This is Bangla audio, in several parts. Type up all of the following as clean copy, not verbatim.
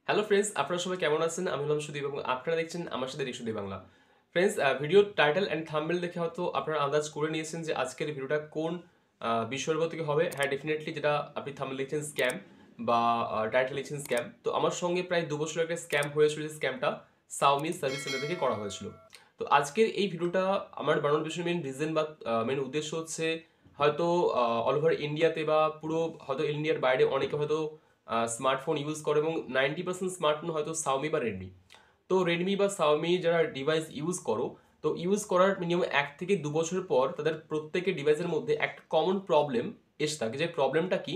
হ্যালো ফ্রেন্ডস, আপনারা সবাই কেমন আছেন? আমি হলাম সুদীপ এবং আপনারা দেখছেন আমার সাথে Risudeep Bangla. Friends, video title and thumbnail দেখে হয়তো আপনারা আন্দাজ করে নিয়েছেন যে আজকের ভিডিওটা কোন বিষয়ের উপর থেকে হবে। হ্যাঁ, ডেফিনেটলি যেটা আপনি থাম্বনেল লিখছেন স্ক্যাম বা টাইটেল লিখছেন স্ক্যাম। তো আমার সঙ্গে প্রায় 2 বছর একটা স্ক্যাম হয়েছিল, যে স্ক্যামটা Xiaomi সার্ভিস সেন্টার থেকে করা হয়েছিল। তো আজকের এই ভিডিওটা আমার বানানোর পিছনে মেন রিজন বা মেন উদ্দেশ্য হচ্ছে, হয়তো অল ওভার ইন্ডিয়াতে বা পুরো হয়তো ইন্ডিয়ার বাইরে অনেকে হয়তো স্মার্টফোন ইউজ করে এবং 90% স্মার্টফোন হয়তো Xiaomi বা রেডমি। তো রেডমি বা Xiaomi যারা ডিভাইস ইউজ করো, তো ইউজ করার মিনিমাম 1 থেকে 2 বছর পর তাদের প্রত্যেকের ডিভাইসের মধ্যে একটা কমন প্রবলেম এসে থাকে। যে প্রবলেমটা কি?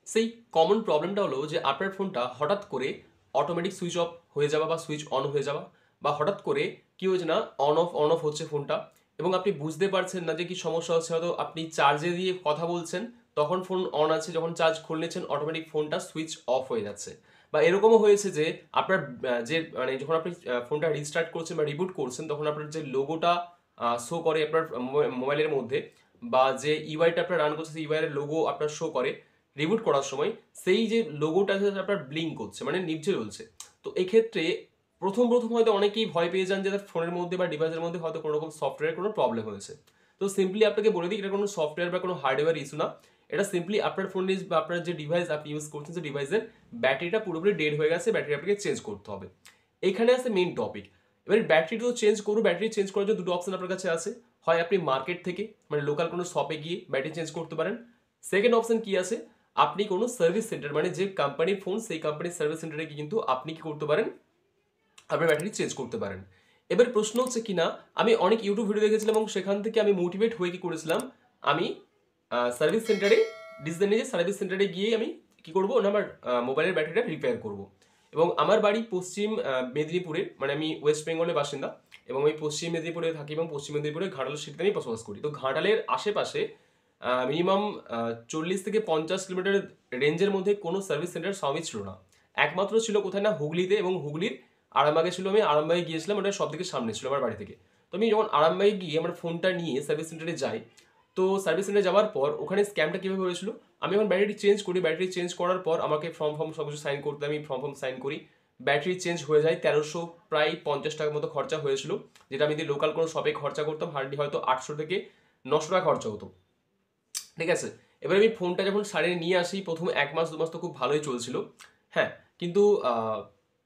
সেই কমন প্রবলেমটা হলো যে আপনার ফোনটা হঠাৎ করে অটোমেটিক সুইচ অফ হয়ে যাওয়া বা সুইচ অন হয়ে যাওয়া, বা হঠাৎ করে কি হয়েছে না, অন অফ হচ্ছে ফোনটা এবং আপনি বুঝতে পারছেন না যে কি সমস্যা হচ্ছে। হয়তো আপনি চার্জে দিয়ে কথা বলছেন, তখন ফোন অন আছে, যখন চার্জ খুলে নিচ্ছেন অটোমেটিক ফোনটা সুইচ অফ হয়ে যাচ্ছে। বা এরকমও হয়েছে যে আপনার যে মানে যখন আপনি ফোনটা রিস্টার্ট করছেন বা রিবুট করছেন, তখন আপনার যে লোগোটা শো করে আপনার মোবাইলের মধ্যে, বা যে ইউআইটা আপনার রান করছে সেই ইউআইয়ের লোগো আপনার শো করে রিবুট করার সময়, সেই যে লোগোটা আপনার ব্লিঙ্ক করছে, মানে নিভছে জ্বলছে। তো এক্ষেত্রে প্রথম প্রথম হয়তো অনেকেই ভয় পেয়ে যান যে তার ফোনের মধ্যে বা ডিভাইসের মধ্যে হয়তো কোনো রকম সফটওয়্যার কোনো প্রবলেম হয়েছে। তো সিম্পলি আপনাকে বলে দিই, এটা কোনো সফটওয়্যার বা কোনো হার্ডওয়্যার ইস্যু না। এটা সিম্পলি আপনার ফোনের বা আপনার যে ডিভাইস আপনি ইউজ করছেন, সেই ডিভাইসের ব্যাটারিটা পুরোপুরি ডেড হয়ে গেছে, ব্যাটারি আপনাকে চেঞ্জ করতে হবে। এখানে আছে মেইন টপিক। এবার ব্যাটারি তো চেঞ্জ করবো, ব্যাটারি চেঞ্জ করার জন্য দুটো অপশন আপনার কাছে আছে। হয় আপনি মার্কেট থেকে মানে লোকাল কোনো শপে গিয়ে ব্যাটারি চেঞ্জ করতে পারেন। সেকেন্ড অপশন কি আছে, আপনি কোনো সার্ভিস সেন্টার মানে যে কোম্পানির ফোন সেই কোম্পানির সার্ভিস সেন্টারে গিয়ে কিন্তু আপনি কি করতে পারেন, আপনার ব্যাটারি চেঞ্জ করতে পারেন। এবার প্রশ্ন হচ্ছে কি না, আমি অনেক ইউটিউব ভিডিও দেখেছিলাম এবং সেখান থেকে আমি মোটিভেট হয়ে কি করেছিলাম, আমি সার্ভিস সেন্টারে ডিসিশন নিয়ে সার্ভিস সেন্টারে গিয়ে আমি কি করবো না, আমার মোবাইলের ব্যাটারিটা রিপেয়ার করব। এবং আমার বাড়ি পশ্চিম মেদিনীপুরে, মানে আমি ওয়েস্ট বেঙ্গলের বাসিন্দা এবং আমি পশ্চিম মেদিনীপুরে থাকি এবং পশ্চিম মেদিনীপুরে ঘাটাল সিটিতে আমি বসবাস করি। তো ঘাটালের আশেপাশে মিনিমাম 40 থেকে 50 কিলোমিটার রেঞ্জের মধ্যে কোনো সার্ভিস সেন্টার Xiaomi ছিল না। একমাত্র ছিল কোথায় না, হুগলিতে, এবং হুগলির আরামবাগে ছিল। আমি আরামবাগে গিয়েছিলাম, ওটা সব থেকে সামনে ছিল আমার বাড়ি থেকে। তো আমি যখন আরামবাগে গিয়ে আমার ফোনটা নিয়ে সার্ভিস সেন্টারে যাই, তো সার্ভিস সেন্টারে যাওয়ার পর ওখানে স্ক্যামটা কীভাবে হয়েছিল, আমি যখন ব্যাটারি চেঞ্জ করি, ব্যাটারি চেঞ্জ করার পর আমাকে ফর্ম সব কিছু সাইন করতে, আমি ফর্ম সাইন করি, ব্যাটারি চেঞ্জ হয়ে যায়। 1300 প্রায় 50 টাকার মতো খরচা হয়েছিল, যেটা আমি যদি লোকাল কোনো শপে খরচা করতাম হার্ডলি হয়তো 800 থেকে 900 টাকা খরচা হতো। ঠিক আছে। এবার আমি ফোনটা যখন সারিয়ে নিয়ে আসি, প্রথম 1 মাস 2 মাস তো খুব ভালোই চলছিল। হ্যাঁ, কিন্তু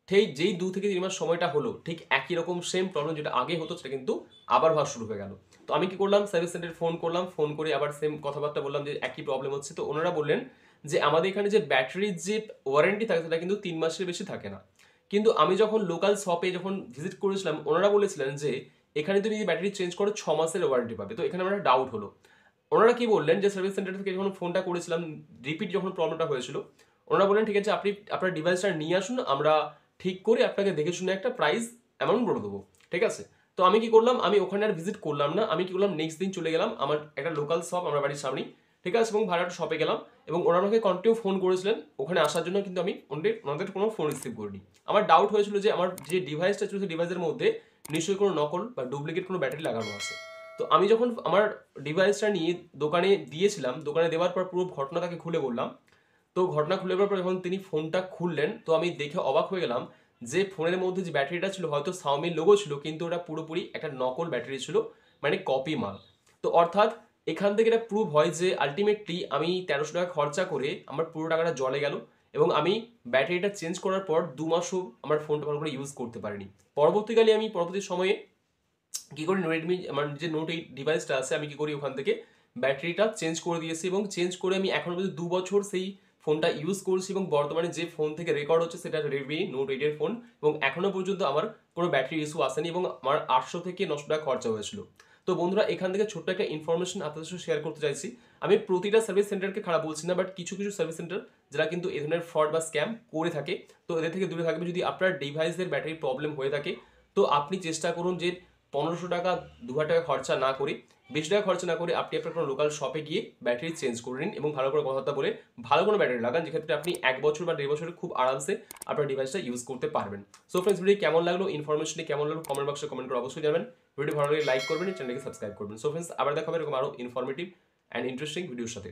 ঠিক যেই 2 থেকে 3 মাস সময়টা হলো, ঠিক একই রকম সেম প্রবলেম যেটা আগে হতো সেটা কিন্তু আবার হওয়া শুরু হয়ে গেল। তো আমি কি করলাম, সার্ভিস সেন্টারে ফোন করলাম, ফোন করে আবার সেম কথাবার্তা বললাম যে একই প্রবলেম হচ্ছে। তো ওনারা বললেন যে আমাদের এখানে যে ব্যাটারির যে ওয়ারেন্টি থাকে সেটা কিন্তু 3 মাসের বেশি থাকে না। কিন্তু আমি যখন লোকাল শপে যখন ভিজিট করেছিলাম, ওনারা বলেছিলেন যে এখানে তুমি যদি ব্যাটারি চেঞ্জ করো 6 মাসের ওয়ারেন্টি পাবে। তো এখানে আমার ডাউট হলো। ওনারা কি বললেন যে সার্ভিস সেন্টার থেকে যখন ফোনটা করেছিলাম, রিপিট যখন প্রবলেমটা হয়েছিল, ওনারা বললেন ঠিক আছে আপনি আপনার ডিভাইসটা নিয়ে আসুন, আমরা ঠিক করে আপনাকে দেখে শুনে একটা প্রাইস অ্যামাউন্ট বলে দেবো। ঠিক আছে। তো আমি কি করলাম, আমি ওখানে আর ভিজিট করলাম না, আমি কি করলাম নেক্সট দিন চলে গেলাম আমার একটা লোকাল শপ আমার বাড়ির সামনেই। ঠিক আছে, এবং ভাড়াটা শপে গেলাম এবং ওনারা আমাকে কন্টিনিউ ফোন করেছিলেন ওখানে আসার জন্য, কিন্তু আমি ওনাদের কোনো ফোন রিসিভ করিনি। আমার ডাউট হয়েছিল যে আমার যে ডিভাইসটা ছিল সেই ডিভাইসের মধ্যে নিশ্চয়ই কোনো নকল বা ডুপ্লিকেট কোনো ব্যাটারি লাগানো আছে। তো আমি যখন আমার ডিভাইসটা নিয়ে দোকানে দিয়েছিলাম, দোকানে দেওয়ার পর পুরো ঘটনা তাকে খুলে বললাম। তো ঘটনা খুলে দেওয়ার পর যখন তিনি ফোনটা খুললেন, তো আমি দেখে অবাক হয়ে গেলাম যে ফোনের মধ্যে যে ব্যাটারিটা ছিল হয়তো Xiaomi লোগো ছিল, কিন্তু ওটা পুরোপুরি একটা নকল ব্যাটারি ছিল, মানে কপি মাল। তো অর্থাৎ এখান থেকে এটা প্রুভ হয় যে আলটিমেটলি আমি 1300 টাকা খরচা করে আমার পুরো টাকাটা জলে গেল এবং আমি ব্যাটারিটা চেঞ্জ করার পর 2 মাসও আমার ফোনটা ভালো করে ইউজ করতে পারিনি। পরবর্তী সময়ে কি করি, রেডমি আমার যে নোট 8 ডিভাইসটা আছে, আমি কি করি ওখান থেকে ব্যাটারিটা চেঞ্জ করে দিয়েছি এবং চেঞ্জ করে আমি এখন পর্যন্ত 2 বছর সেই ফোনটা ইউজ করছি এবং বর্তমানে যে ফোন থেকে রেকর্ড হচ্ছে সেটা রেডমি নোট 8 এর ফোন, এবং এখনো পর্যন্ত আমার কোনো ব্যাটারি ইস্যু আসেনি এবং আমার 800 থেকে 900 টাকা খরচা হয়েছিল। তো বন্ধুরা, এখান থেকে ছোট্ট একটা ইনফরমেশন আপনাদের সাথে শেয়ার করতে চাইছি। আমি প্রতিটা সার্ভিস সেন্টারকে খারাপ বলছি না, বাট কিছু কিছু সার্ভিস সেন্টার যারা কিন্তু এই ধরনের ফ্রড বা স্ক্যাম করে থাকে, তো এদের থেকে দূরে থাকবে। যদি আপনার ডিভাইসের ব্যাটারি প্রবলেম হয়ে থাকে, তো আপনি চেষ্টা করুন যে 1500 টাকা 2000 টাকা খরচা না করে, 20 টাকা খরচা না করে আপনি আপনার কোনো লোকাল শপে গিয়ে ব্যাটারি চেঞ্জ করে নিন এবং ভালো করে কথাবার্তা বলে ভালো কোনো ব্যাটারি লাগান, যেক্ষেত্রে আপনি 1 বছর বা 1.5 বছরে খুব আরামসে আপনার ডিভাইসটা ইউজ করতে পারবেন। সো ফ্রেন্ডস, ভিডিও কেমন লাগলো, ইনফরমেশনটি কেমন লাগলো, কমেন্ট বক্সে কমেন্ট করে অবশ্যই জানাবেন। ভিডিও ভালো লাগলে লাইক করবেন, চ্যানেলকে সাবস্ক্রাইব করবেন। সো ফ্রেন্ডস, আবার দেখা হবে এরকম আরও ইনফরমেটিভ অ্যান্ড ইন্টারেস্টিং ভিডিওর সাথে।